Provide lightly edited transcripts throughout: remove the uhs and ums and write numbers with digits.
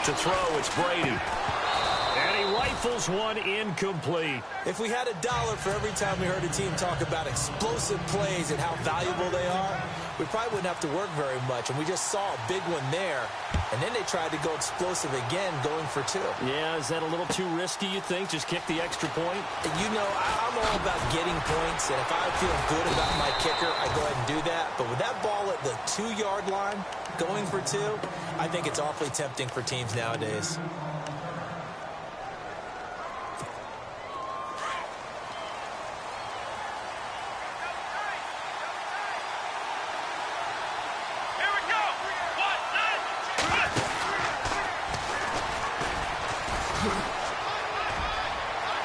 To throw, it's Brady. And he rifles one incomplete. If we had $1 for every time we heard a team talk about explosive plays and how valuable they are, we probably wouldn't have to work very much. And we just saw a big one there. And then they tried to go explosive again, going for 2. Yeah, is that a little too risky, you think? Just kick the extra point? You know, I'm all about getting points. And if I feel good about my kicker, I go ahead and do that. But with that ball at the 2-yard line, going for 2, I think it's awfully tempting for teams nowadays.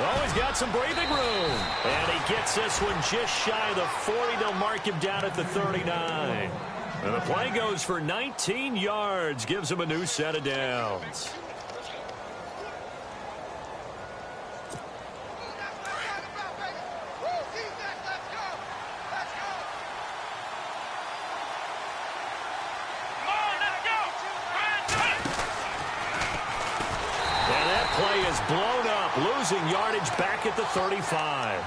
Oh, he's got some breathing room. And he gets this one just shy of the 40. They'll mark him down at the 39. And the play goes for 19 yards. Gives him a new set of downs. Blown up, losing yardage back at the 35.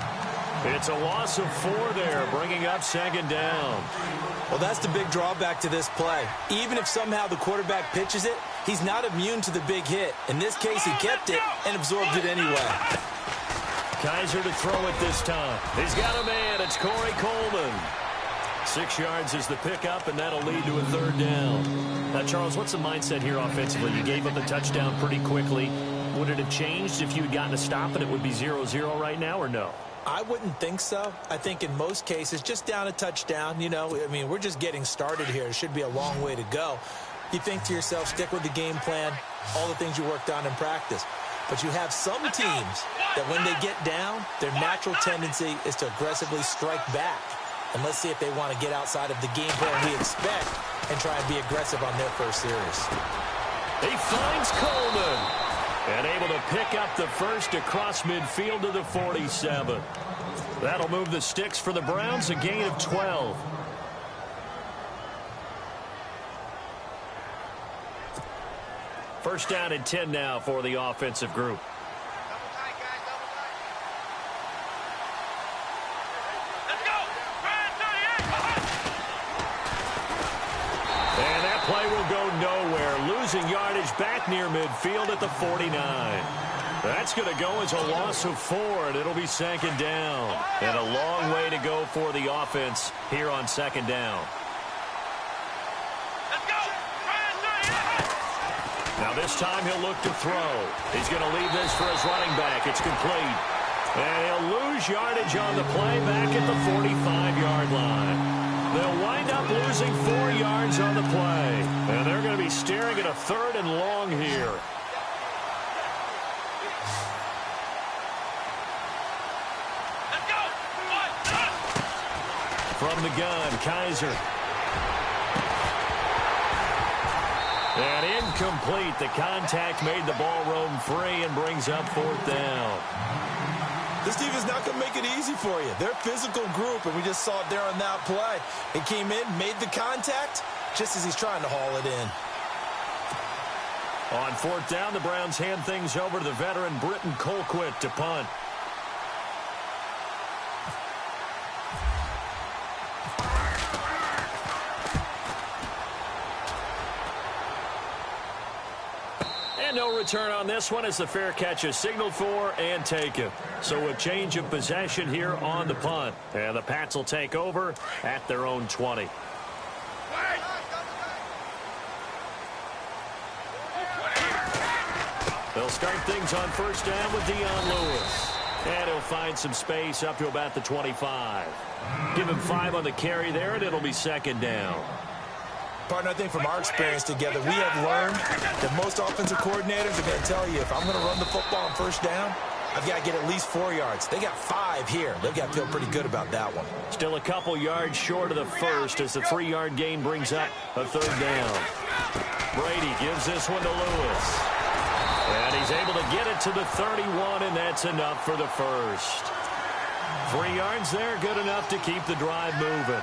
It's a loss of 4 there, bringing up second down. Well, that's the big drawback to this play. Even if somehow the quarterback pitches it, he's not immune to the big hit. In this case, he kept it and absorbed it anyway. Kaiser to throw it this time. He's got a man. It's Corey Coleman. 6 yards is the pickup, and that'll lead to a 3rd down. Now, Charles, what's the mindset here offensively? You gave up a touchdown pretty quickly. Would it have changed if you had gotten a stop and it would be 0-0 right now, or no? I wouldn't think so. I think in most cases, just down a touchdown, you know, I mean, we're just getting started here. It should be a long way to go. You think to yourself, stick with the game plan, all the things you worked on in practice. But you have some teams that when they get down, their natural tendency is to aggressively strike back. And let's see if they want to get outside of the game plan we expect and try and be aggressive on their first series. He finds Coleman. And able to pick up the first across midfield to the 47. That'll move the sticks for the Browns, a gain of 12. First down and 10 now for the offensive group. And that play will go nowhere. Losing yardage back near midfield at the 49. That's going to go as a loss of 4, and it'll be second down. And a long way to go for the offense here on second down. Now this time he'll look to throw. He's going to leave this for his running back. It's complete. And he'll lose yardage on the play back at the 45-yard line. They'll wind up losing 4 yards on the play. And they're going to be staring at a 3rd and long here. From the gun, Kaiser. And incomplete. The contact made the ball roam free and brings up 4th down. This team is not going to make it easy for you. They're a physical group, and we just saw it there on that play. It came in, made the contact, just as he's trying to haul it in. On 4th down, the Browns hand things over to the veteran Britton Colquitt to punt. And no return on this one as the fair catch is signaled for and taken. So a change of possession here on the punt. And the Pats will take over at their own 20. They'll start things on 1st down with Dion Lewis. And he'll find some space up to about the 25. Give him 5 on the carry there, and it'll be second down. Partner, I think from our experience together, we have learned that most offensive coordinators are going to tell you, if I'm going to run the football on 1st down, I've got to get at least 4 yards. They got 5 here. They've got to feel pretty good about that one. Still a couple yards short of the first as the 3-yard gain brings up a 3rd down. Brady gives this one to Lewis. And he's able to get it to the 31, and that's enough for the first. 3 yards there, good enough to keep the drive moving.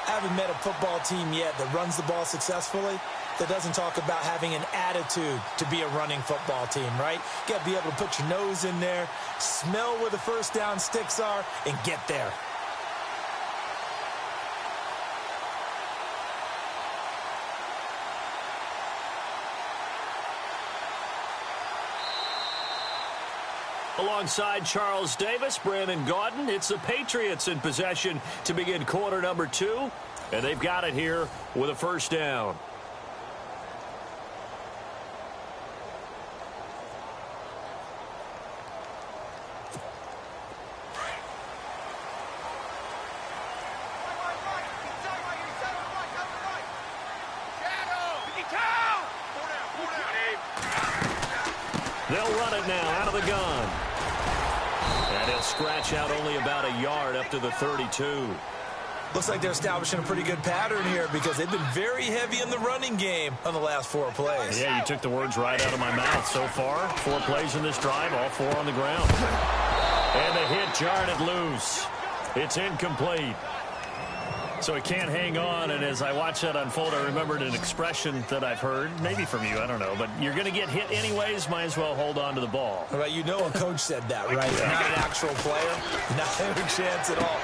I haven't met a football team yet that runs the ball successfully that doesn't talk about having an attitude to be a running football team, right? You got to be able to put your nose in there, smell where the first down sticks are, and get there. Alongside Charles Davis, Brandon Gaudin, it's the Patriots in possession to begin quarter number 2, and they've got it here with a first down. They'll run it now out of the gun. And he'll scratch out only about a yard up to the 32. Looks like they're establishing a pretty good pattern here because they've been very heavy in the running game on the last 4 plays. Yeah, you took the words right out of my mouth. So far, 4 plays in this drive, all 4 on the ground. And the hit jarred it loose. It's incomplete. So he can't hang on, and as I watch that unfold, I remembered an expression that I've heard, maybe from you, I don't know, but you're going to get hit anyways, might as well hold on to the ball. Right, you know a coach said that, right? Yeah. Not an actual player, not a chance at all.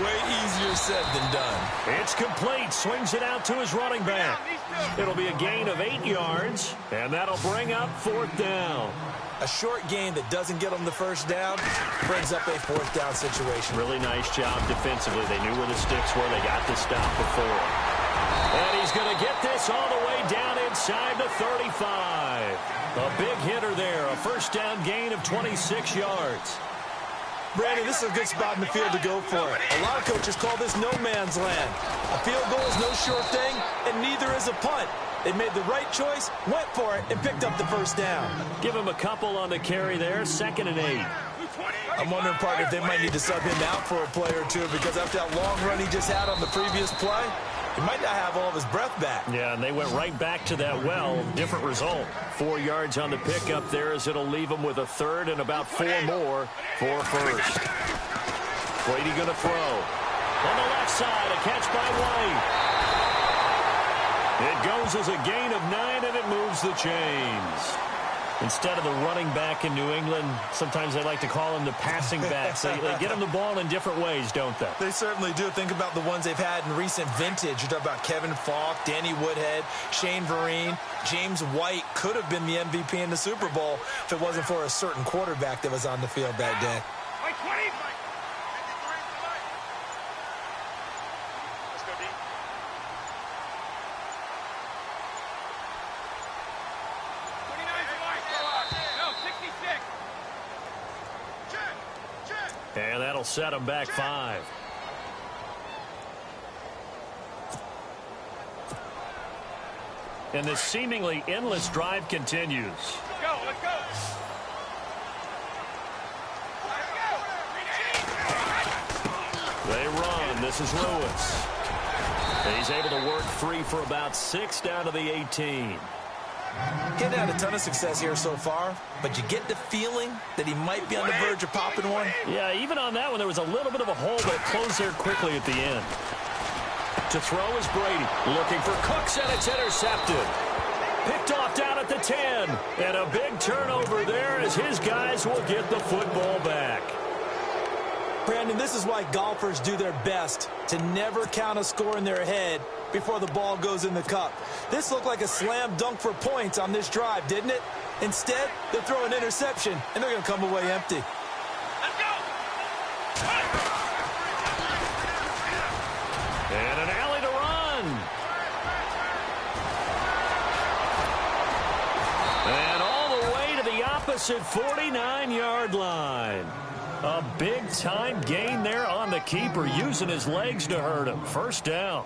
Way easier said than done. It's complete, swings it out to his running back. It'll be a gain of 8 yards, and that'll bring up 4th down. A short gain that doesn't get them the first down brings up a 4th down situation. Really nice job defensively. They knew where the sticks were. They got the stop before. And he's going to get this all the way down inside the 35. A big hitter there. A first down gain of 26 yards. Brandon, this is a good spot in the field to go for it. A lot of coaches call this no man's land. A field goal is no sure thing, and neither is a punt. They made the right choice, went for it, and picked up the first down. Give him a couple on the carry there, 2nd and 8. I'm wondering, partner, if they might need to sub him out for a play or two because after that long run he just had on the previous play, he might not have all of his breath back. Yeah, and they went right back to that well. Different result. 4 yards on the pickup there as it'll leave him with a 3rd and about 4 more for first. Brady going to throw. On the left side, a catch by White. It goes as a gain of 9, and it moves the chains. Instead of the running back in New England, sometimes they like to call them the passing backs. They get them the ball in different ways, don't they? They certainly do. Think about the ones they've had in recent vintage. You're talking about Kevin Falk, Danny Woodhead, Shane Vereen. James White could have been the MVP in the Super Bowl if it wasn't for a certain quarterback that was on the field that day. And that'll set him back 5. And this seemingly endless drive continues. Let's go. They run. This is Lewis. He's able to work free for about 6 down to the 18. Getting had a ton of success here so far, but you get the feeling that he might be on the verge of popping one. Yeah, even on that one, there was a little bit of a hole, but it closed there quickly at the end. To throw is Brady, looking for Cooks, and it's intercepted. Picked off down at the 10, and a big turnover there as his guys will get the football back. Brandon, this is why golfers do their best to never count a score in their head before the ball goes in the cup. This looked like a slam dunk for points on this drive, didn't it? Instead, they'll throw an interception, and they're going to come away empty. Let's go. And an alley to run. And all the way to the opposite 49-yard line. A big-time gain there on the keeper, using his legs to hurt him. First down.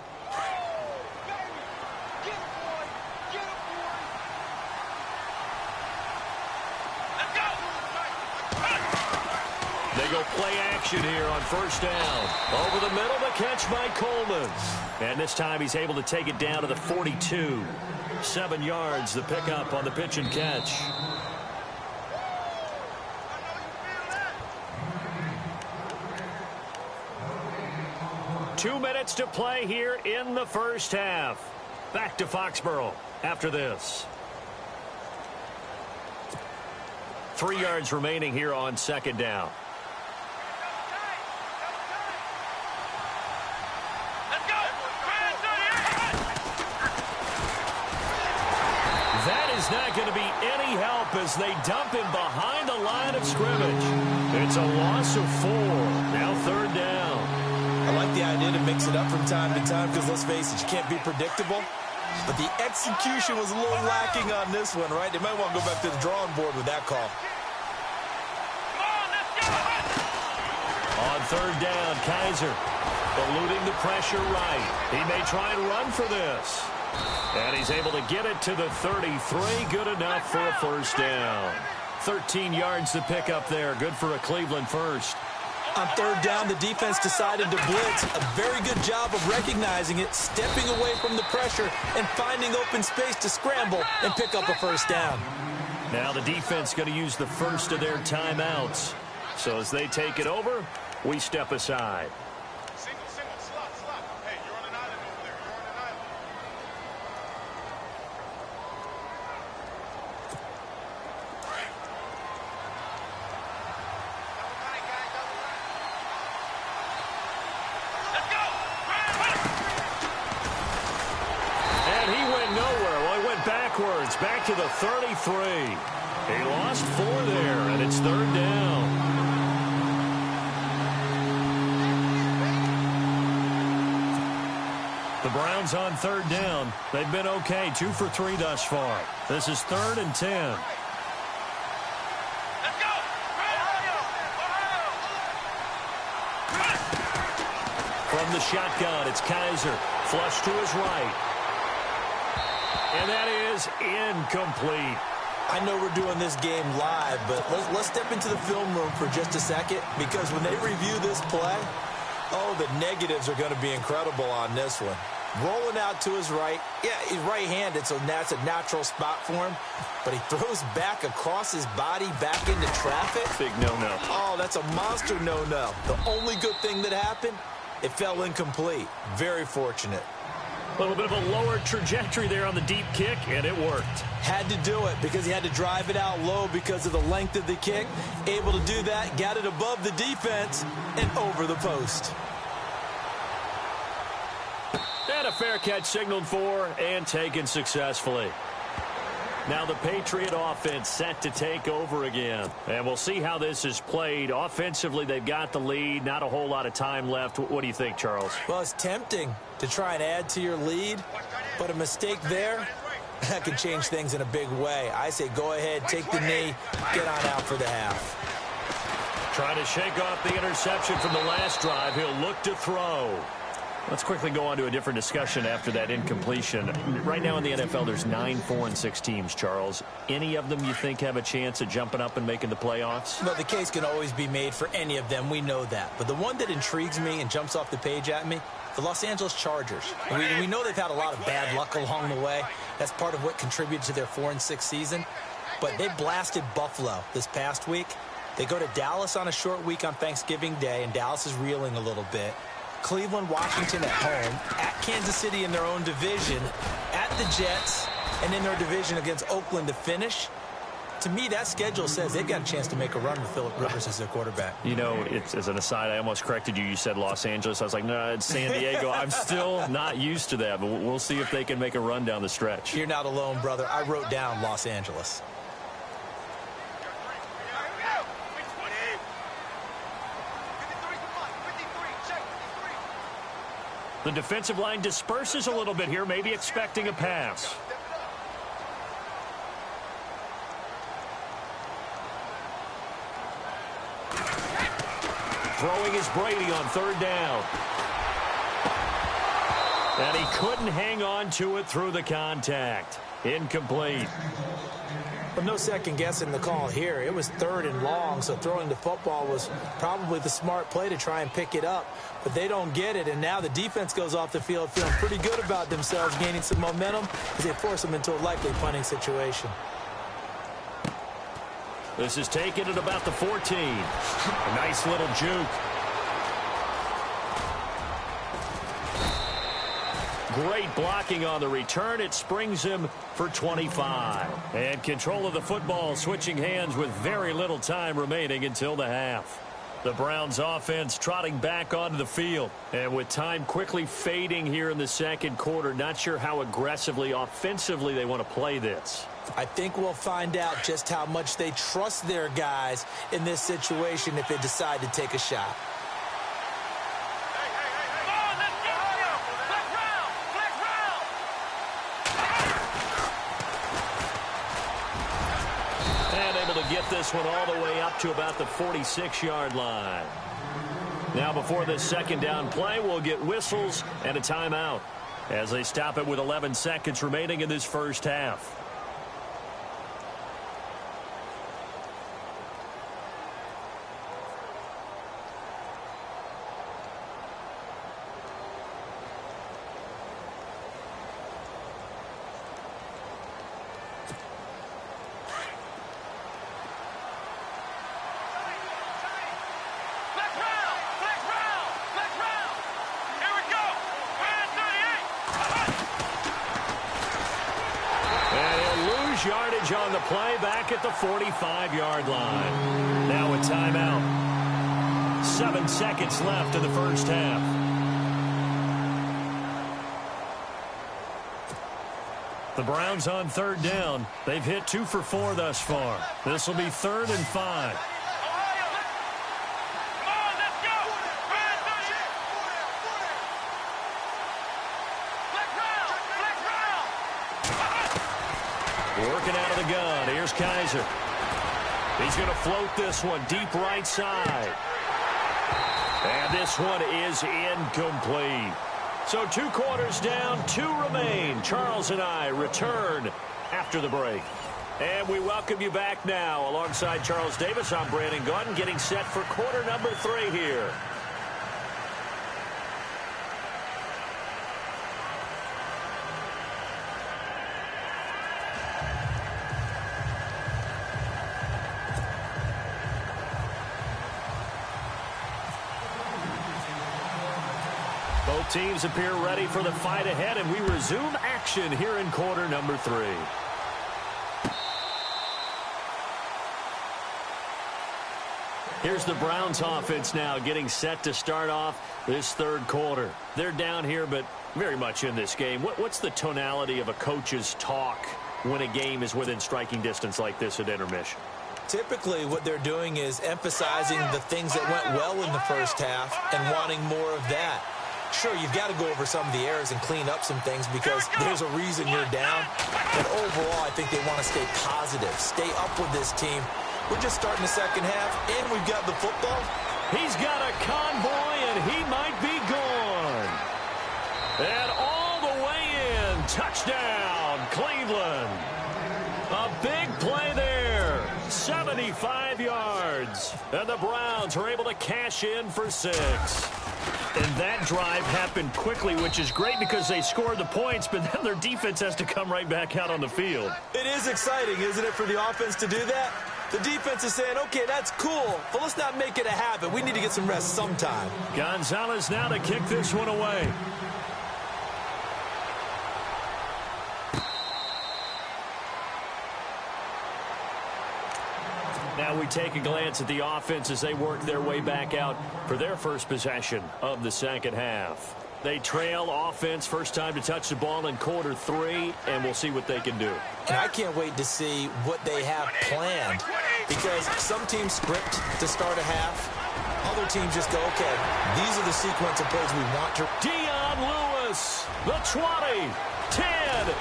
They go play action here on first down. Over the middle, the catch by Coleman. And this time he's able to take it down to the 42. 7 yards, the pickup on the pitch and catch. 2 minutes to play here in the first half. Back to Foxborough after this. 3 yards remaining here on second down. That is not going to be any help as they dump him behind the line of scrimmage. It's a loss of 4. Now third down. I like the idea to mix it up from time to time because, let's face it, you can't be predictable. But the execution was a little lacking on this one, right? They might want to go back to the drawing board with that call. On third down, Kaiser eluding the pressure right. He may try and run for this. And he's able to get it to the 33. Good enough for a first down. 13 yards to pick up there. Good for a Cleveland first. On third down, the defense decided to blitz. A very good job of recognizing it, stepping away from the pressure, and finding open space to scramble and pick up a first down. Now the defense going to use the first of their timeouts. So as they take it over, we step aside. Single, slot. Hey, you're on an island over there. You're on an island. Let's go! And he went nowhere. Well, he went backwards, back to the 33. He lost 4 there, and it's third down. The Browns on third down. They've been okay, 2 for 3 thus far. This is 3rd and 10. Let's go! From the shotgun, it's Kaiser. Flush to his right. And that is incomplete. I know we're doing this game live, but let's step into the film room for just a second, because when they review this play, oh, the negatives are going to be incredible on this one. Rolling out to his right. Yeah, he's right-handed, so that's a natural spot for him. But he throws back across his body back into traffic. Big no-no. Oh, that's a monster no-no. The only good thing that happened, it fell incomplete. Very fortunate. A little bit of a lower trajectory there on the deep kick, and it worked. Had to do it because he had to drive it out low because of the length of the kick. Able to do that, got it above the defense, and over the post. And a fair catch signaled for and taken successfully. Now the Patriot offense set to take over again. And we'll see how this is played. Offensively, they've got the lead. Not a whole lot of time left. What do you think, Charles? Well, it's tempting to try and add to your lead, but a mistake there, that could change things in a big way. I say go ahead, take the knee, get on out for the half. Trying to shake off the interception from the last drive. He'll look to throw. Let's quickly go on to a different discussion after that incompletion. Right now in the NFL, there's 9 4-6 teams, Charles. Any of them you think have a chance of jumping up and making the playoffs? Well, the case can always be made for any of them. We know that. But the one that intrigues me and jumps off the page at me, the Los Angeles Chargers. We know they've had a lot of bad luck along the way. That's part of what contributed to their 4-6 season. But they blasted Buffalo this past week. They go to Dallas on a short week on Thanksgiving Day, and Dallas is reeling a little bit. Cleveland, Washington at home, at Kansas City in their own division, at the Jets, and in their division against Oakland to finish. To me, that schedule says they've got a chance to make a run with Phillip Rivers as their quarterback. You know, as an aside, I almost corrected you. You said Los Angeles. I was like, no, it's San Diego. I'm still not used to that, but we'll see if they can make a run down the stretch. You're not alone, brother. I wrote down Los Angeles. The defensive line disperses a little bit here, maybe expecting a pass. Throwing is Brady on third down. And he couldn't hang on to it through the contact. Incomplete. But no second guessing the call here. It was 3rd and long, so throwing the football was probably the smart play to try and pick it up. But they don't get it, and now the defense goes off the field feeling pretty good about themselves, gaining some momentum as they force them into a likely punting situation. This is taken at about the 14. A nice little juke. Great blocking on the return. It springs him for 25. And control of the football switching hands with very little time remaining until the half. The Browns offense trotting back onto the field. And with time quickly fading here in the second quarter, not sure how aggressively, offensively they want to play this. I think we'll find out just how much they trust their guys in this situation if they decide to take a shot. Get this one all the way up to about the 46-yard line. Now before this second down play, we'll get whistles and a timeout as they stop it with 11 seconds remaining in this first half. Yardage on the play back at the 45-yard line. Now a timeout. 7 seconds left in the first half. The Browns on third down. They've hit 2 for 4 thus far. This will be 3rd and 5. Working out of the gun. Here's Kaiser. He's going to float this one deep right side. And this one is incomplete. So 2 quarters down, 2 remain. Charles and I return after the break. And we welcome you back now. Alongside Charles Davis, I'm Brandon Gunn, getting set for quarter number 3 here. Both teams appear ready for the fight ahead, and we resume action here in quarter number 3. Here's the Browns offense now getting set to start off this third quarter. They're down here, but very much in this game. What's the tonality of a coach's talk when a game is within striking distance like this at intermission? Typically, what they're doing is emphasizing the things that went well in the first half and wanting more of that. Sure, you've got to go over some of the errors and clean up some things because there's a reason you're down. But overall, I think they want to stay positive, stay up with this team. We're just starting the second half, and we've got the football. He's got a convoy, and he might be gone. And all the way in, touchdown, Cleveland. A big play there, 75 yards. And the Browns are able to cash in for 6. And that drive happened quickly, which is great because they scored the points, but then their defense has to come right back out on the field. It is exciting, isn't it, for the offense to do that? The defense is saying, okay, that's cool, but let's not make it a habit. We need to get some rest sometime. Gonzalez now to kick this one away. Now we take a glance at the offense as they work their way back out for their first possession of the second half. They trail offense, first time to touch the ball in quarter 3, and we'll see what they can do. And I can't wait to see what they have planned because some teams script to start a half. Other teams just go, okay, these are the sequence of plays we want to. Dion Lewis, the 20, 10.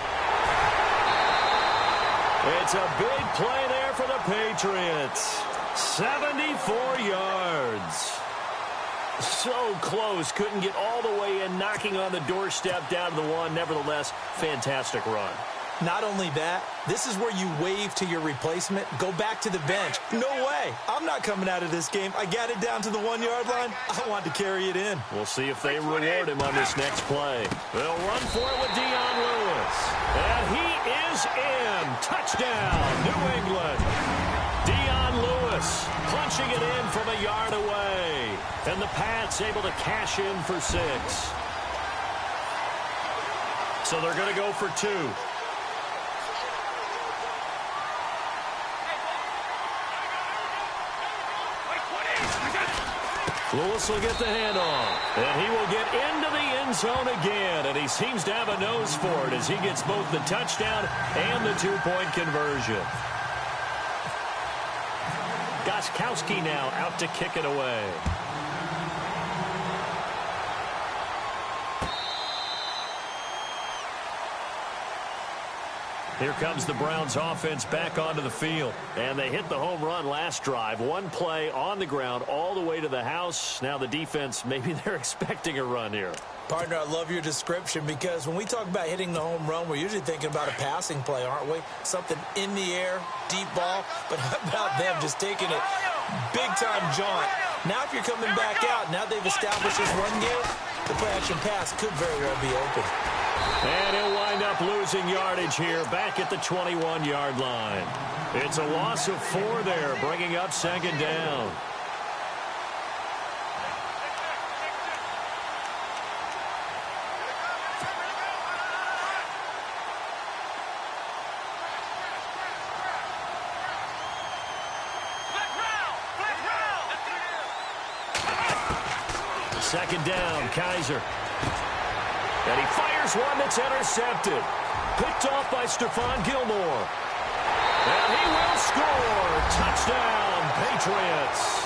It's a big play there for the Patriots. 74 yards. So close, couldn't get all the way in, knocking on the doorstep down to the 1. Nevertheless, fantastic run. Not only that, this is where you wave to your replacement, go back to the bench. No way. I'm not coming out of this game. I got it down to the 1-yard line. I want to carry it in. We'll see if they reward him on this next play. They'll run for it with Dion Lewis. And he is in. Touchdown, New England. Dion Lewis punching it in from a yard away. And the Pats able to cash in for 6. So they're going to go for 2. Lewis will get the handoff, and he will get into the end zone again, and he seems to have a nose for it as he gets both the touchdown and the 2-point conversion. Gostkowski now out to kick it away. Here comes the Browns offense back onto the field. And they hit the home run last drive. One play on the ground all the way to the house. Now the defense, maybe they're expecting a run here. Partner, I love your description because when we talk about hitting the home run, we're usually thinking about a passing play, aren't we? Something in the air, deep ball. But how about them just taking it big-time jaunt? Now if you're coming back out, now they've established this run game, the play-action pass could very well be open. And he'll wind up losing yardage here back at the 21-yard line. It's a loss of 4 there, bringing up 2nd down. Second down, Kaiser. And he fires one that's intercepted. Picked off by Stephon Gilmore. And he will score. Touchdown, Patriots.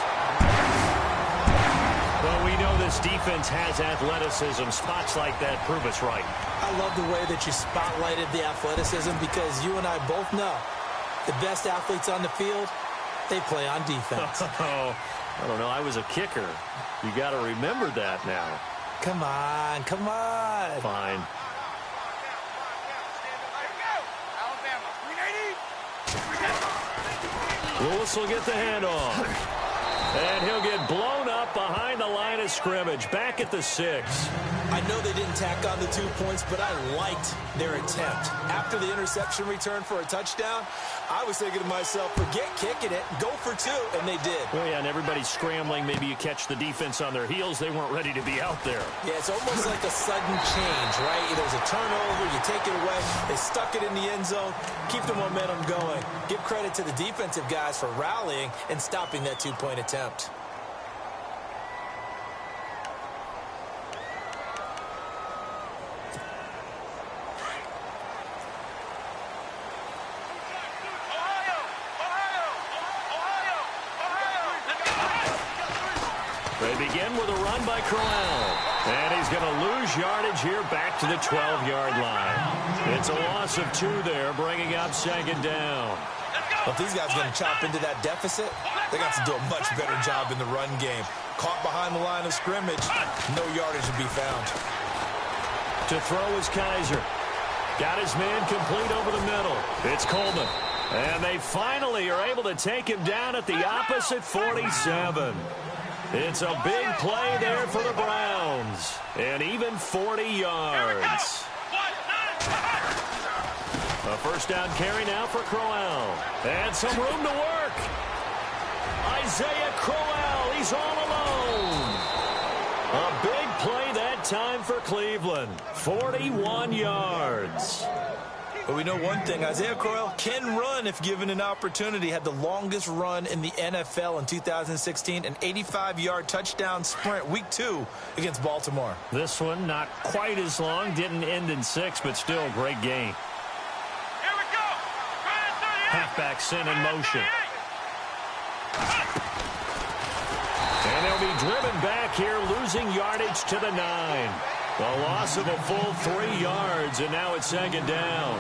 Well, we know this defense has athleticism. Spots like that prove us right. I love the way that you spotlighted the athleticism because you and I both know the best athletes on the field, they play on defense. Oh, I don't know. I was a kicker. You got to remember that now. Come on, come on. Fine. Lewis will get the handoff. And he'll get blown up behind the line of scrimmage. Back at the 6. I know they didn't tack on the 2 points, but I liked their attempt. After the interception return for a touchdown, I was thinking to myself, forget kicking it, go for 2, and they did. Well, yeah, and everybody's scrambling. Maybe you catch the defense on their heels. They weren't ready to be out there. Yeah, it's almost like a sudden change, right? There's a turnover, you take it away, they stuck it in the end zone, keep the momentum going. Give credit to the defensive guys for rallying and stopping that 2-point attempt. They begin with a run by Crowell. And he's going to lose yardage here back to the 12-yard line. It's a loss of 2 there, bringing up 2nd down. Well, if these guys are going to chop into that deficit, they got to do a much better job in the run game. Caught behind the line of scrimmage, no yardage to be found. To throw is Kaiser. Got his man complete over the middle. It's Coleman. And they finally are able to take him down at the opposite 47. It's a big play there for the Browns. And even 40 yards. A first down carry now for Crowell. And some room to work. Isaiah Crowell, he's all alone. A big play that time for Cleveland. 41 yards. But we know one thing, Isaiah Crowell can run if given an opportunity. Had the longest run in the NFL in 2016, an 85-yard touchdown sprint, week 2 against Baltimore. This one not quite as long, didn't end in 6, but still a great gain. Here we go. Halfback sent in motion. And they'll be driven back here, losing yardage to the 9. A loss of a full 3 yards, and now it's 2nd down.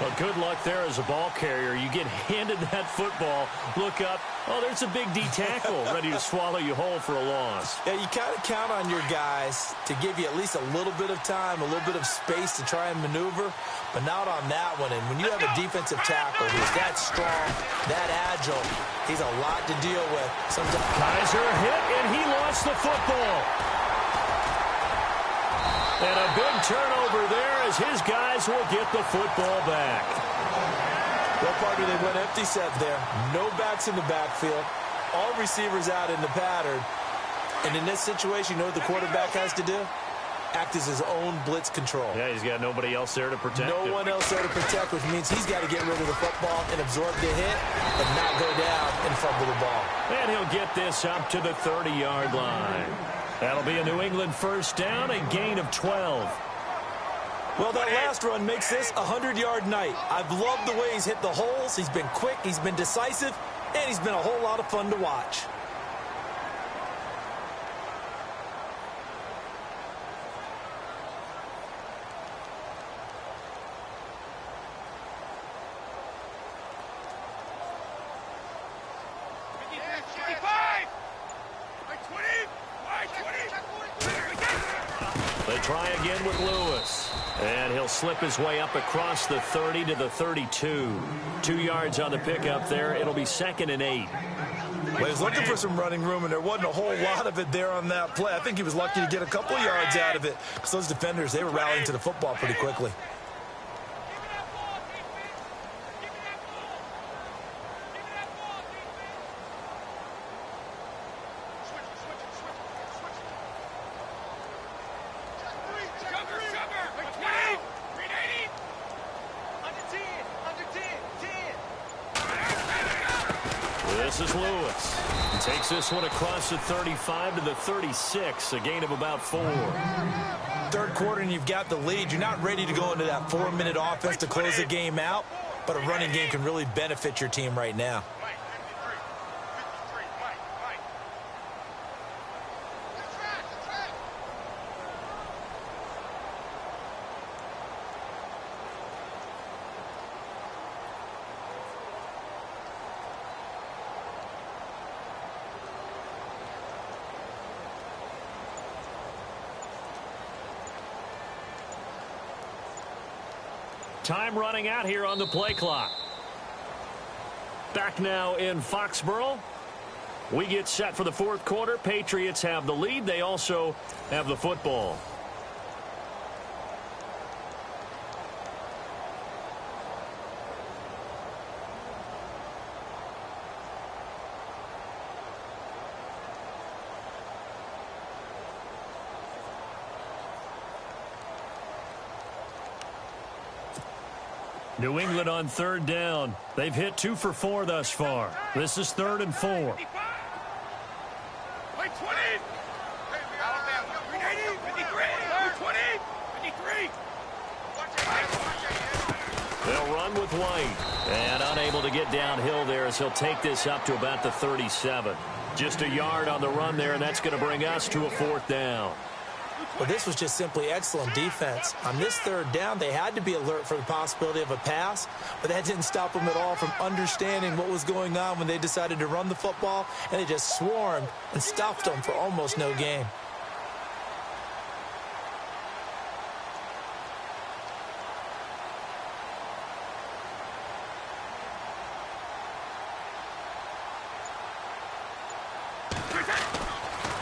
Well, good luck there as a ball carrier. You get handed that football, look up, oh, there's a big D tackle ready to swallow you whole for a loss. Yeah, you kind of count on your guys to give you at least a little bit of time, a little bit of space to try and maneuver, but not on that one. And when you have a defensive tackle who's that strong, that agile, he's a lot to deal with. Sometimes Kaiser hit, and he lost the football. And a big turnover there as his guys will get the football back. Well, partner, they went empty set there. No backs in the backfield. All receivers out in the pattern. And in this situation, you know what the quarterback has to do? act as his own blitz control. Yeah, he's got nobody else there to protect him. No one else there to protect, which means he's got to get rid of the football and absorb the hit and not go down and fumble the ball. And he'll get this up to the 30-yard line. That'll be a New England first down, a gain of 12. Well, that last run makes this a 100-yard night. I've loved the way he's hit the holes. He's been quick, he's been decisive, and he's been a whole lot of fun to watch. They try again with Lewis. And he'll slip his way up across the 30 to the 32. 2 yards on the pickup there. It'll be 2nd and 8. Well, he was looking for some running room, and there wasn't a whole lot of it there on that play. I think he was lucky to get a couple yards out of it because those defenders, they were rallying to the football pretty quickly. This is Lewis. He takes this one across the 35 to the 36, a gain of about 4. Third quarter and you've got the lead. You're not ready to go into that 4-minute offense to close the game out, but a running game can really benefit your team right now. Time running out here on the play clock. Back now in Foxborough. We get set for the fourth quarter. Patriots have the lead. They also have the football. New England on third down. They've hit 2 for 4 thus far. This is 3rd and 4. They'll run with White. And unable to get downhill there as he'll take this up to about the 37. Just a yard on the run there, and that's going to bring us to a 4th down. Well, this was just simply excellent defense. On this third down, they had to be alert for the possibility of a pass, but that didn't stop them at all from understanding what was going on when they decided to run the football, and they just swarmed and stuffed them for almost no gain.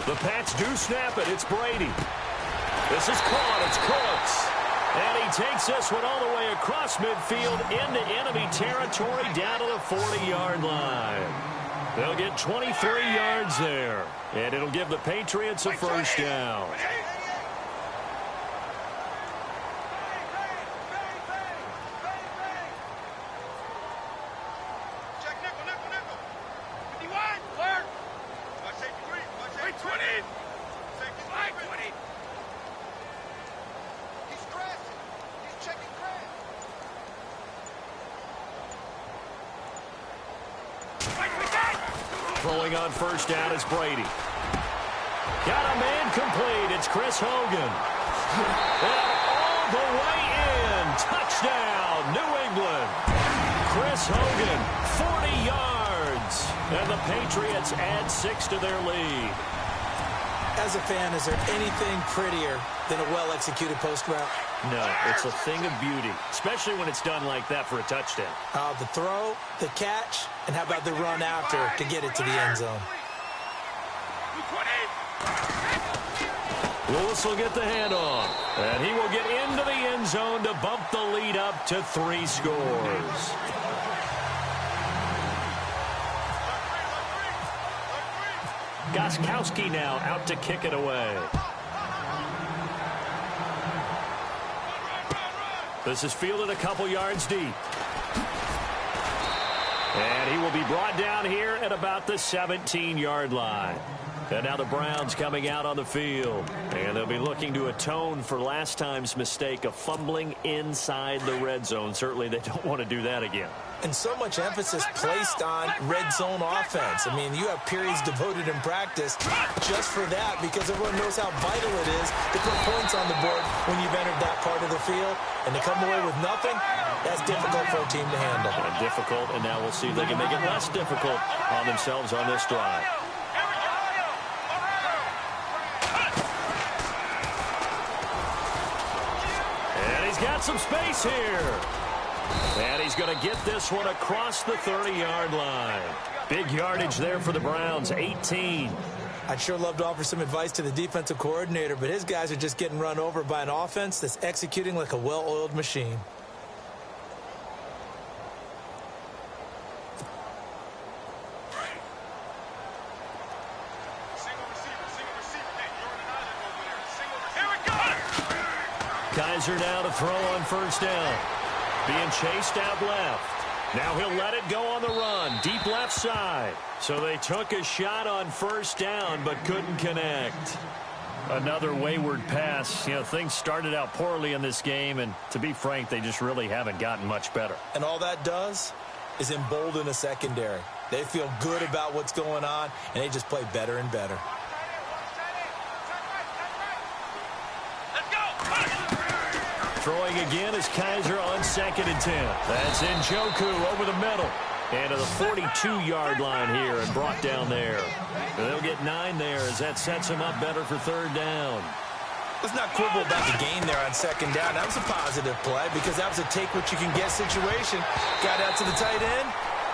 The Pats do snap it. It's Brady. This is caught. It's Cooks. And he takes this one all the way across midfield into enemy territory down to the 40-yard line. They'll get 23 yards there. And it'll give the Patriots a first down. Throwing on first down is Brady. Got a man complete. It's Chris Hogan. And all the way in. Touchdown, New England. Chris Hogan, 40 yards. And the Patriots add 6 to their lead. As a fan, is there anything prettier than a well-executed post route? No, it's a thing of beauty, especially when it's done like that for a touchdown. The throw, the catch, and how about the run after to get it to the end zone? Lewis will get the handoff, and he will get into the end zone to bump the lead up to 3 scores. Gostkowski now out to kick it away. This is fielded a couple yards deep. And he will be brought down here at about the 17-yard line. And now the Browns coming out on the field. And they'll be looking to atone for last time's mistake of fumbling inside the red zone. Certainly they don't want to do that again. And so much emphasis placed on red zone offense. I mean, you have periods devoted in practice just for that because everyone knows how vital it is to put points on the board when you've entered that part of the field. And to come away with nothing, that's difficult for a team to handle. And difficult, and now we'll see if they can make it less difficult on themselves on this drive. And he's got some space here. And he's going to get this one across the 30-yard line. Big yardage there for the Browns, 18. I'd sure love to offer some advice to the defensive coordinator, but his guys are just getting run over by an offense that's executing like a well-oiled machine. Kaiser now to throw on first down. Being chased out left. Now he'll let it go on the run. Deep left side. So they took a shot on first down but couldn't connect. Another wayward pass. You know, things started out poorly in this game, and to be frank, they just really haven't gotten much better. And all that does is embolden a secondary. They feel good about what's going on, and they just play better and better. Throwing again is Kaiser on 2nd and 10. That's Njoku over the middle. And to the 42-yard line here and brought down there. They'll get 9 there as that sets him up better for 3rd down. Let's not quibble about the gain there on 2nd down. That was a positive play because that was a take-what-you-can-get situation. Got out to the tight end.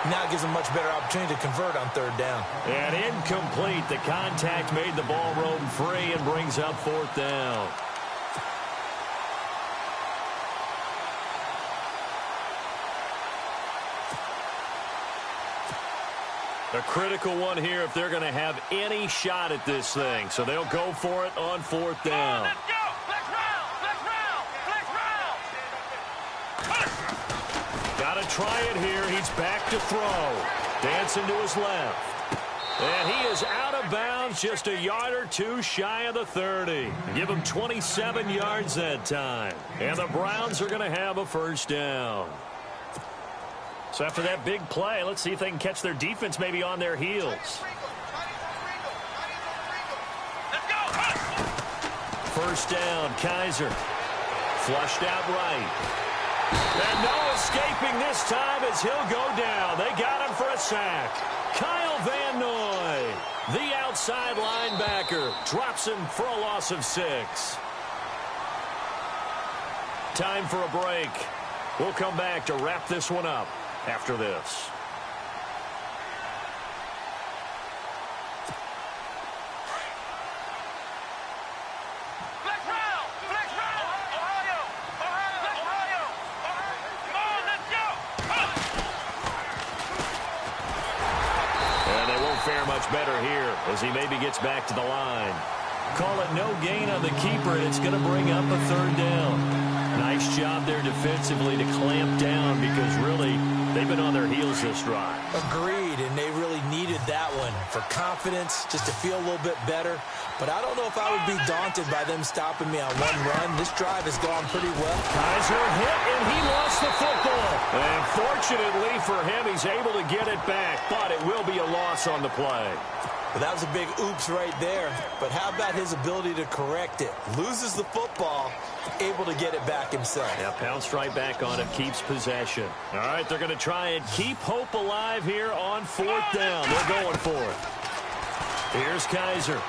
Now it gives them much better opportunity to convert on 3rd down. And incomplete. The contact made the ball roam free and brings up 4th down. A critical one here if they're going to have any shot at this thing. So they'll go for it on 4th down. Let's go! Let's round! Let's round! Let's round! Got to try it here. He's back to throw. Dancing to his left. And he is out of bounds just a yard or two shy of the 30. Give him 27 yards that time. And the Browns are going to have a first down. So after that big play, let's see if they can catch their defense maybe on their heels. First down, Kaiser. Flushed out right. And no escaping this time as he'll go down. They got him for a sack. Kyle Van Noy, the outside linebacker, drops him for a loss of 6. Time for a break. We'll come back to wrap this one up after this. And they won't fare much better here as he maybe gets back to the line. Call it no gain on the keeper, and it's going to bring up a 3rd down. Nice job there defensively to clamp down because really they've been on their heels this drive. Agreed, and they really needed that one for confidence, just to feel a little bit better. But I don't know if I would be daunted by them stopping me on one run. This drive has gone pretty well. Kaiser hit, and he lost the football. And fortunately for him, he's able to get it back, but it will be a loss on the play. But that was a big oops right there. But how about his ability to correct it? Loses the football, able to get it back himself. Yeah, pounced right back on it, keeps possession. All right, they're going to try and keep hope alive here on 4th down. They're going for it. Here's Kaiser.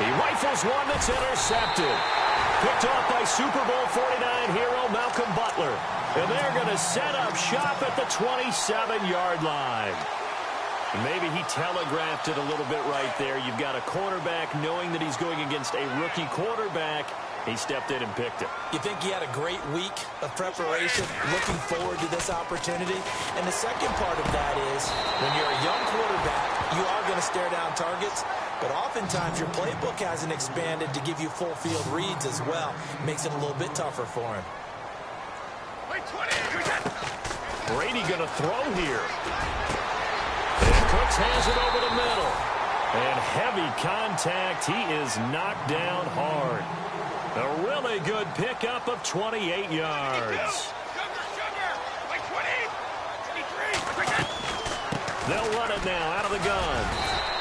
He rifles one that's intercepted. Picked off by Super Bowl 49 hero Malcolm Butler. And they're going to set up shop at the 27-yard line. Maybe he telegraphed it a little bit right there. You've got a cornerback knowing that he's going against a rookie quarterback. He stepped in and picked it. You think he had a great week of preparation, looking forward to this opportunity? And the second part of that is, when you're a young quarterback, you are going to stare down targets. But oftentimes your playbook hasn't expanded to give you full field reads as well. Makes it a little bit tougher for him. Brady going to throw here. And Cooks has it over the middle. And heavy contact. He is knocked down hard. A really good pickup of 28 yards. They'll run it now out of the gun.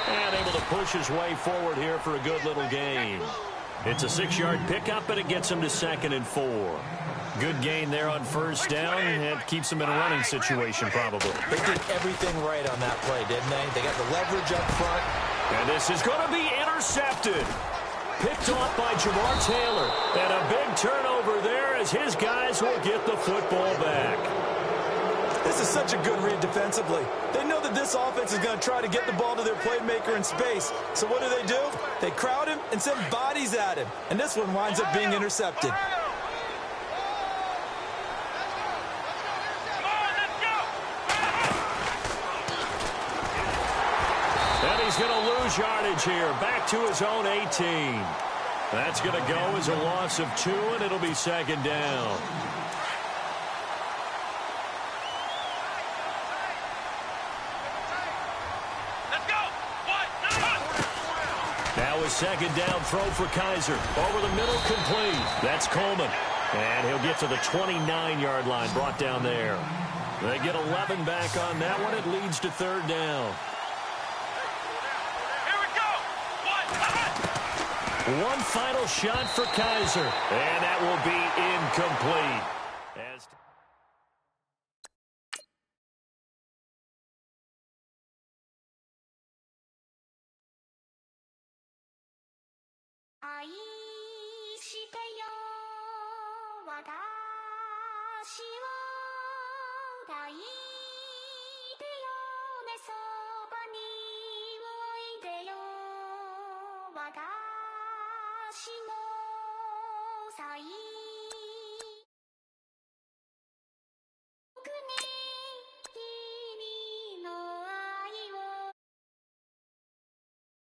And able to push his way forward here for a good little gain. It's a 6-yard pickup, and it gets him to 2nd and 4. Good gain there on first down, and keeps him in a running situation probably. They did everything right on that play, didn't they? They got the leverage up front. And this is going to be intercepted. Picked off by Jamar Taylor. And a big turnover there as his guys will get the football back. This is such a good read defensively. They know that this offense is going to try to get the ball to their playmaker in space. So what do? They crowd him and send bodies at him. And this one winds up being intercepted. And he's going to lose yardage here. Back to his own 18. That's going to go as a loss of 2, and it'll be 2nd down. Now a 2nd down throw for Kaiser. Over the middle, complete. That's Coleman. And he'll get to the 29-yard line, brought down there. They get 11 back on that one. It leads to 3rd down. Here we go. One final shot for Kaiser. And that will be incomplete. As私の最